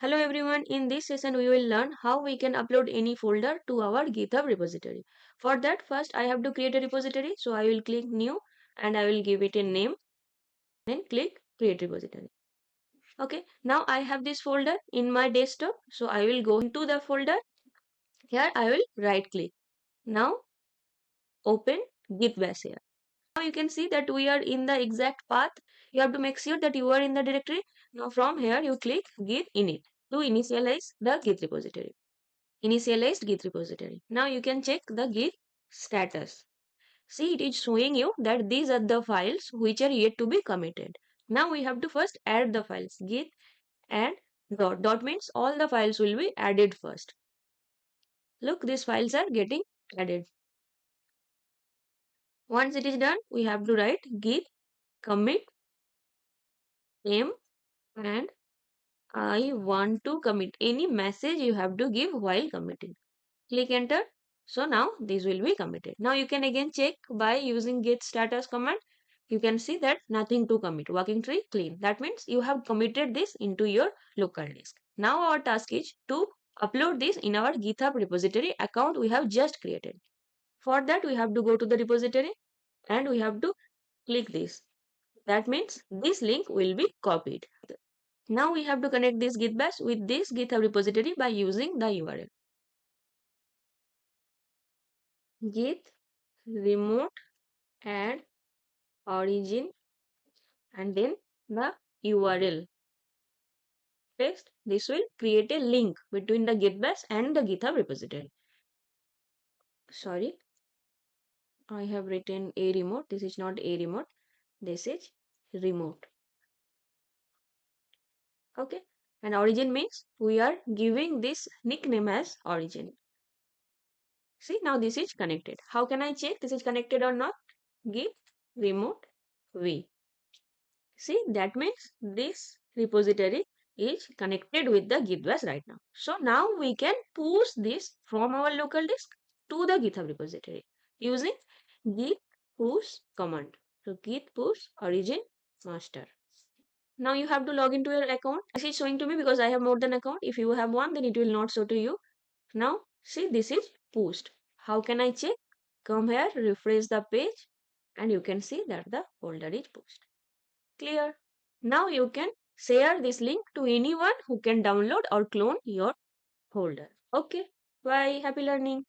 Hello everyone, in this session we will learn how we can upload any folder to our GitHub repository. For that first I have to create a repository, so I will click new and I will give it a name, then click create repository. Okay, now I have this folder in my desktop, so I will go into the folder. Here I will right click. Now open git bash here. Now you can see that we are in the exact path. You have to make sure that you are in the directory. Now from here you click git init to initialize the git repository. Initialized git repository. Now you can check the git status. See, it is showing you that these are the files which are yet to be committed. Now we have to first add the files. Git add dot. Dot means all the files will be added first. Look, these files are getting added. Once it is done, we have to write git commit m and I want to commit. Any message you have to give while committing. Click enter. So now this will be committed. Now you can again check by using git status command. You can see that nothing to commit. Working tree clean. That means you have committed this into your local disk. Now our task is to upload this in our GitHub repository account we have just created. For that we have to go to the repository and we have to click this. That means this link will be copied. Now we have to connect this git bash with this GitHub repository by using the URL. Git remote add origin and then the URL. Paste. This will create a link between the git bash and the GitHub repository. Sorry, I have written a remote. This is not a remote. This is remote. Okay. And origin means we are giving this nickname as origin. See, now this is connected. How can I check this is connected or not? Git remote v. See, that means this repository is connected with the git bash right now. So now we can push this from our local disk to the GitHub repository using git push command. So git push origin master. Now you have to log into your account. This is showing to me because I have more than account. If you have one, then it will not show to you. Now see, this is pushed. How can I check? Come here, refresh the page, and you can see that the folder is pushed. Clear? Now you can share this link to anyone who can download or clone your folder. Okay, bye. Happy learning.